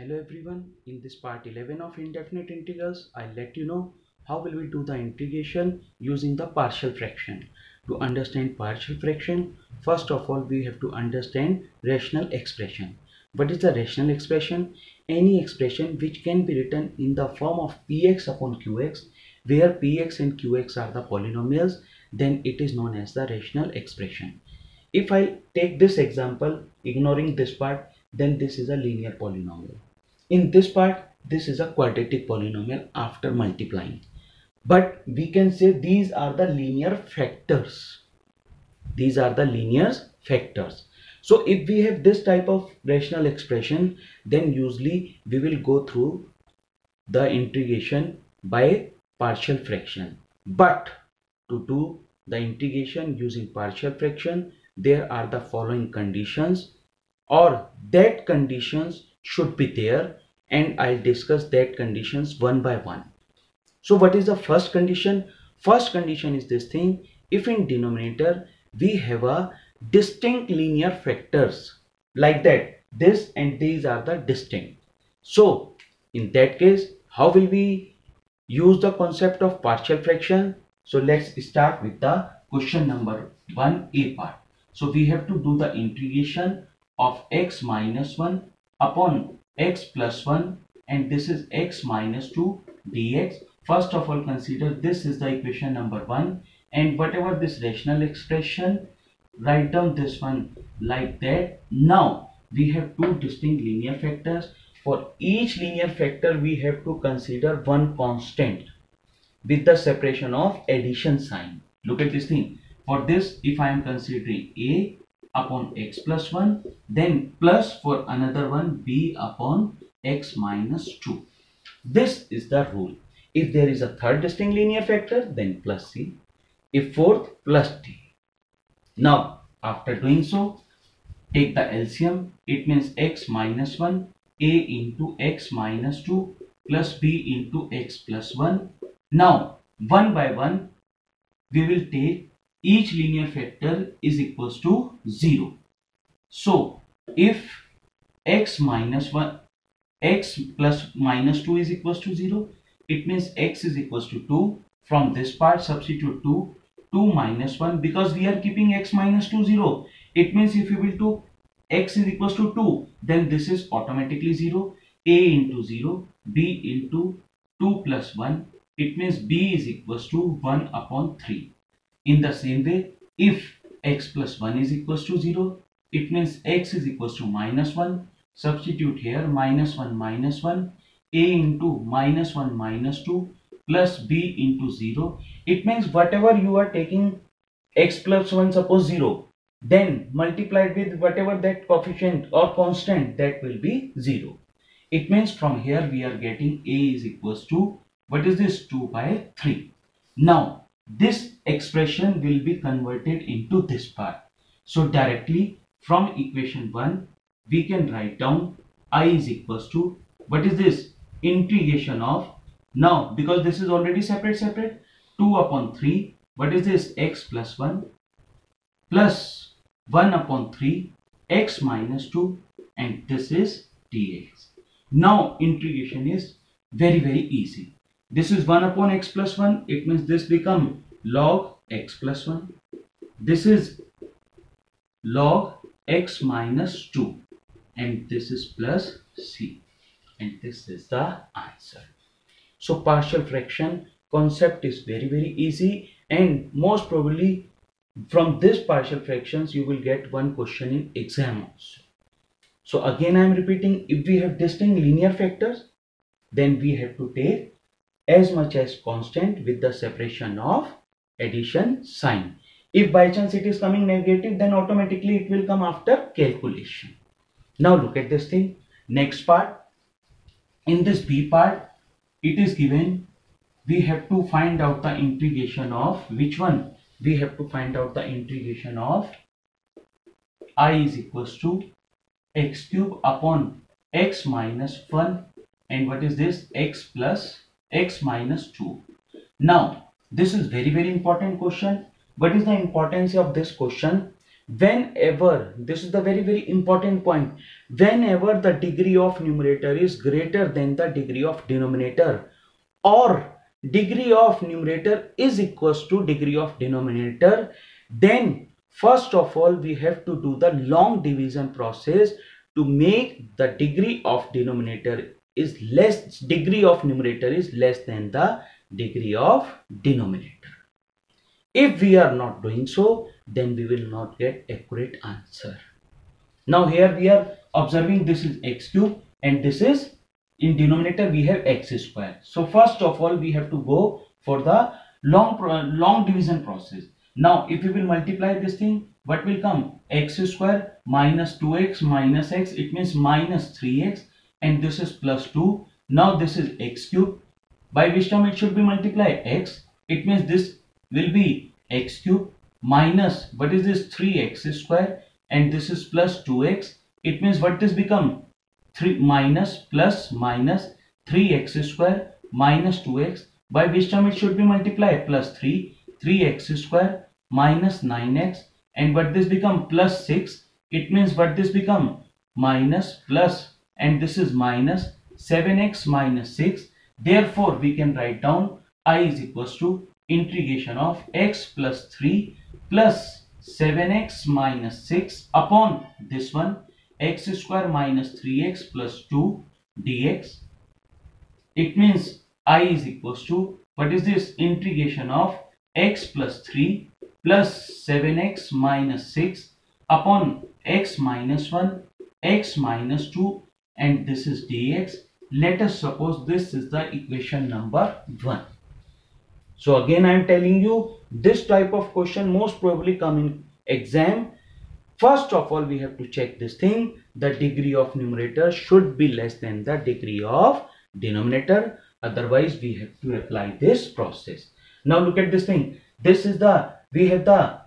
Hello everyone, in this part 11 of indefinite integrals, I'll let you know how will we do the integration using the partial fraction. To understand partial fraction, first of all we have to understand rational expression. What is the rational expression? Any expression which can be written in the form of px upon qx, where px and qx are the polynomials, then it is known as the rational expression. If I take this example, ignoring this part, then this is a linear polynomial. In this part, this is a quadratic polynomial after multiplying. But we can say these are the linear factors. These are the linear factors. So if we have this type of rational expression, then usually we will go through the integration by partial fraction. But to do the integration using partial fraction, there are the following conditions, or that conditions should be there, and I'll discuss that conditions one by one. So what is the first condition? First condition is this thing: if in denominator we have a distinct linear factors, like that this and these are the distinct. So in that case, how will we use the concept of partial fraction? So let's start with the question number 1a part. So we have to do the integration of x minus 1 upon x plus 1, and this is x minus 2 dx. First of all, consider this is the equation number 1, and whatever this rational expression, write down this one like that. Now we have two distinct linear factors. For each linear factor we have to consider one constant with the separation of addition sign. Look at this thing. For this, if I am considering a upon x plus 1, then plus for another one b upon x minus 2. This is the rule. If there is a third distinct linear factor, then plus c. If fourth, plus d. Now after doing so, take the LCM. It means x minus 1 a into x minus 2 plus b into x plus 1. Now one by one we will take each linear factor is equals to 0. So if x minus 1 x plus minus 2 is equals to 0, it means x is equals to 2. From this part substitute 2 minus 1, because we are keeping x minus 2 0. It means if you will do x is equals to 2, then this is automatically 0. A into 0, b into 2 plus 1, it means b is equals to 1 upon 3. In the same way, if x plus 1 is equals to 0, it means x is equals to minus 1. Substitute here minus 1, a into minus 1 minus 2 plus b into 0. It means whatever you are taking x plus 1, suppose 0, then multiplied with whatever that coefficient or constant, that will be 0. It means from here we are getting a is equals to, what is this, 2 by 3. Now this expression will be converted into this part. So directly from equation 1 we can write down I is equals to, what is this, integration of, now because this is already separate, 2 upon 3, what is this, x plus 1 plus 1 upon 3 x minus 2, and this is dx. Now integration is very easy. This is 1 upon x plus 1, it means this become log x plus 1. This is log x minus 2, and this is plus c, and this is the answer. So partial fraction concept is very easy, and most probably from this partial fractions you will get one question in exam also. So again I am repeating, if we have distinct linear factors, then we have to take as much as constant with the separation of addition sign. If by chance it is coming negative, then automatically it will come after calculation. Now look at this thing. Next part, in this b part, it is given we have to find out the integration of which one? We have to find out the integration of I is equals to x cube upon x minus 1, and what is this, x plus x minus 2. Now this is very important question. What is the importance of this question? whenever, this is the very important point, whenever the degree of numerator is greater than the degree of denominator, or degree of numerator is equals to degree of denominator, then first of all we have to do the long division process to make the degree of denominator is less, degree of numerator is less than the degree of denominator. If we are not doing so, then we will not get accurate answer. Now here we are observing this is x cube and this is, in denominator we have x square. So first of all we have to go for the long division process. Now if we will multiply this thing, what will come? X square minus 2x minus x, it means minus 3x, and this is plus 2. Now this is x cube, by which term it should be multiplied? X. It means this will be x cube minus, what is this? 3x square, and this is plus 2x. It means what this become? 3 minus plus minus 3x square minus 2x, by which term it should be multiplied? Plus 3x square minus 9x, and what this become? Plus 6. It means what this become? Minus plus, and this is minus 7x minus 6. Therefore we can write down I is equals to integration of x plus 3 plus 7x minus 6 upon this one, x square minus 3x plus 2 dx. It means I is equals to, what is this? Integration of x plus 3 plus 7x minus 6 upon x minus 1, x minus 2, and this is dx. Let us suppose this is the equation number 1. So again I am telling you, this type of question most probably come in exam. First of all we have to check this thing, the degree of numerator should be less than the degree of denominator, otherwise we have to apply this process. Now look at this thing, this is the, we have to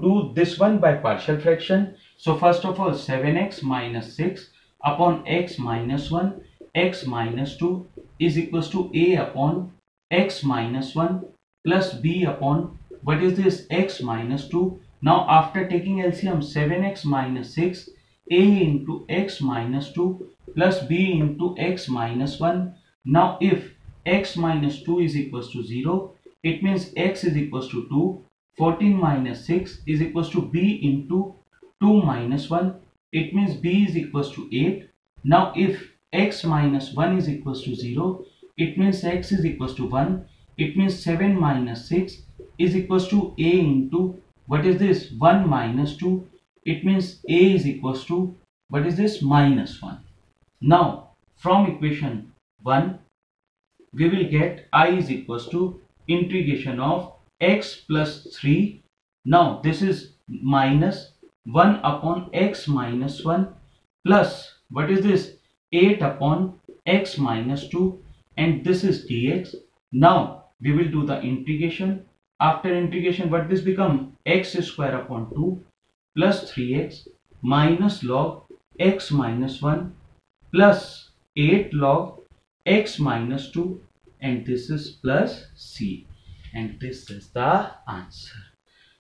do this one by partial fraction. So first of all 7x minus 6 upon x minus 1, x minus 2 is equals to a upon x minus 1 plus b upon, what is this? X minus 2. Now after taking LCM, 7x minus 6, a into x minus 2 plus b into x minus 1. Now if x minus 2 is equals to 0, it means x is equals to 2. 14 minus 6 is equals to b into 2 minus 1. It means b is equals to 8. Now if x minus 1 is equals to 0, it means x is equals to 1. It means 7 minus 6 is equals to a into, what is this? 1 minus 2. It means a is equals to, what is this? Minus 1. Now from equation 1 we will get I is equals to integration of x plus 3. Now this is minus 1 upon x minus 1 plus, what is this? 8 upon x minus 2, and this is dx. Now we will do the integration. After integration, what this become? X square upon 2 plus 3x minus log x minus 1 plus 8 log x minus 2, and this is plus c, and this is the answer.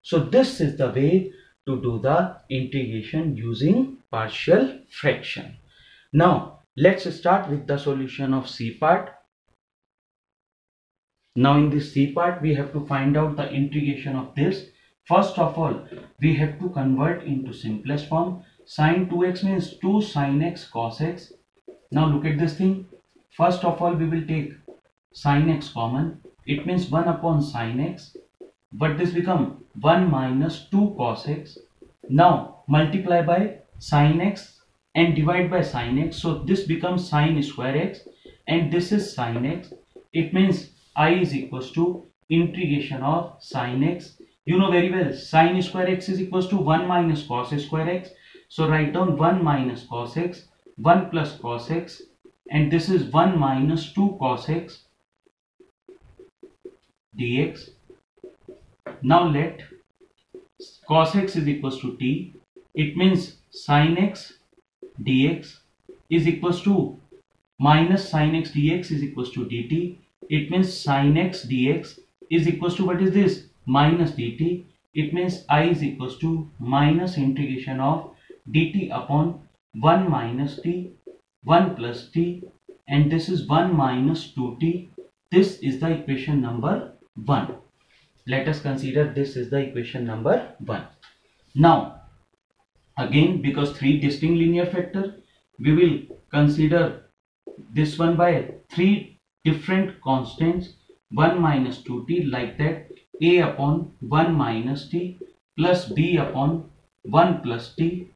So this is the way to do the integration using partial fraction. Now let's start with the solution of C part. Now in this C part we have to find out the integration of this. First of all we have to convert into simplest form. Sin 2x means 2 sin x cos x. Now look at this thing. First of all we will take sin x common. It means 1 upon sin x. But this become 1 minus 2 cos x. Now multiply by sin x and divide by sin x. So this becomes sin square x, and this is sin x. It means I is equals to integration of sin x. You know very well sin square x is equals to 1 minus cos square x. So write down 1 minus cos x, 1 plus cos x, and this is 1 minus 2 cos x dx. Now let cos x is equals to t. It means sin x dx is equals to minus sin x dx is equals to dt. It means sin x dx is equals to, what is this? Minus dt. it means I is equals to minus integration of dt upon 1 minus t, 1 plus t, and this is 1 minus 2t. This is the equation number 1. Let us consider this is the equation number 1. Now, again, because 3 distinct linear factor, we will consider this one by 3 different constants, 1 minus 2t, like that, a upon 1 minus t plus b upon 1 plus t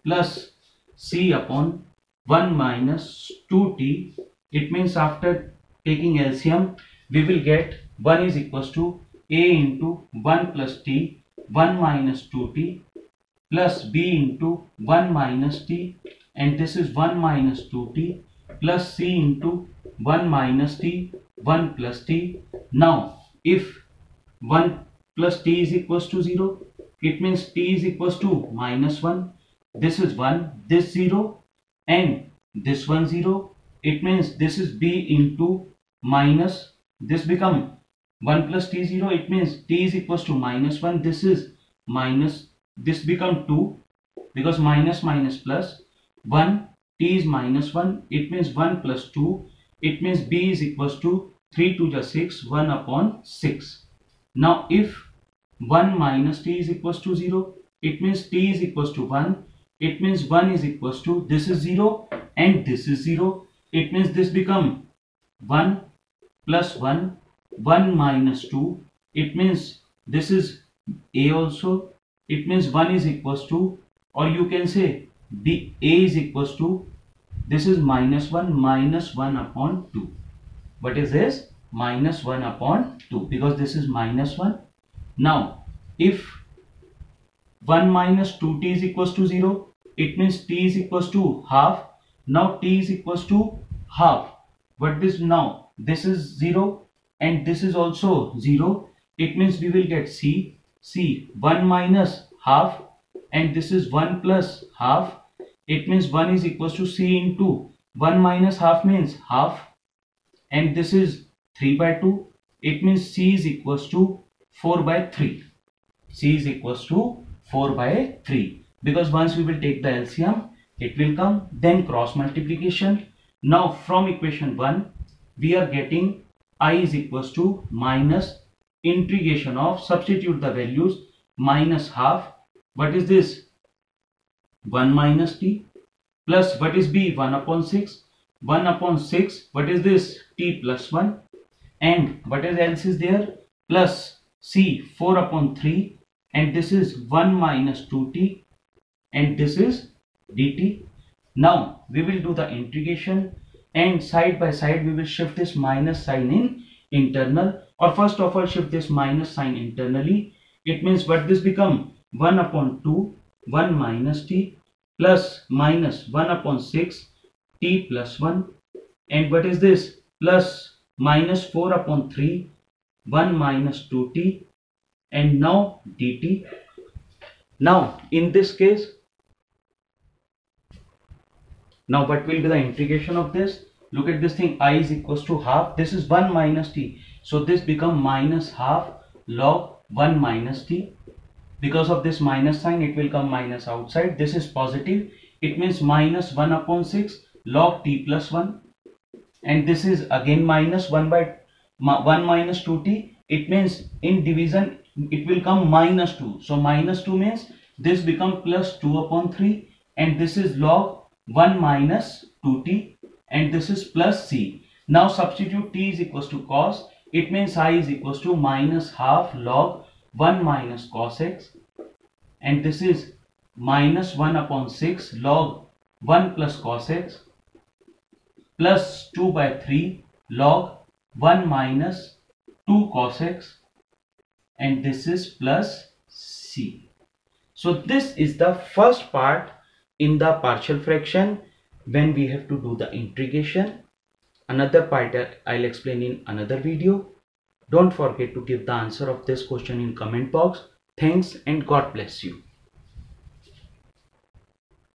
plus c upon 1 minus 2t. It means after taking LCM, we will get 1 is equals to a into 1 plus t, 1 minus 2t plus b into 1 minus t, and this is 1 minus 2t plus c into 1 minus t, 1 plus t. Now, if 1 plus t is equals to 0, it means t is equals to minus 1. This is 1, this 0, and this one 0. It means this is b into minus, this become 1 plus t 0. It means t is equals to minus 1. This is minus, this become 2 because minus minus plus 1, t is minus 1. It means 1 plus 2. It means b is equals to 3 to the 6, 1 upon 6. Now if 1 minus t is equals to 0, it means t is equals to 1. It means 1 is equals to, this is 0 and this is 0. It means this become 1 plus 1, 1 minus 2. It means this is a also. It means 1 is equals to, or you can say b, a is equals to, this is minus 1 upon 2. What is this? Minus 1 upon 2, because this is minus 1. Now, if 1 minus 2t is equals to 0, it means t is equals to half. Now t is equals to half. But this now, this is 0 and this is also 0. It means we will get c. 1 minus half, and this is 1 plus half. It means 1 is equals to c into 1 minus half means half, and this is 3 by 2. It means c is equals to 4 by 3. C is equals to 4 by 3, because once we will take the LCM, it will come, then cross multiplication. Now from equation 1, we are getting I is equals to minus integration of, substitute the values, minus half. What is this? 1 minus t plus what is b? 1 upon 6. 1 upon 6, what is this? T plus 1. And what else is there? Plus c, 4 upon 3, and this is 1 minus 2t, and this is dt. Now we will do the integration, and side by side we will shift this minus sign in internal, or first of all shift this minus sign internally. It means what this become? 1 upon 2, 1 minus t plus minus 1 upon 6 t plus 1, and what is this? Plus minus 4 upon 3, 1 minus 2t, and now dt. Now in this case, now what will be the integration of this? Look at this thing, I is equals to half. This is 1 minus t, so this become minus half log 1 minus t. Because of this minus sign, it will come minus outside. This is positive. It means minus 1 upon 6 log t plus 1. And this is again minus 1 by 1 minus 2t. It means in division, it will come minus 2. So minus 2 means this become plus 2 upon 3. And this is log 1 minus 2t. And this is plus c. Now substitute t is equals to cos. It means I is equals to minus half log 1 minus cos x, and this is minus 1 upon 6 log 1 plus cos x plus 2 by 3 log 1 minus 2 cos x, and this is plus c. So this is the first part in the partial fraction when we have to do the integration. Another part I'll explain in another video. Don't forget to give the answer of this question in comment box. Thanks and God bless you.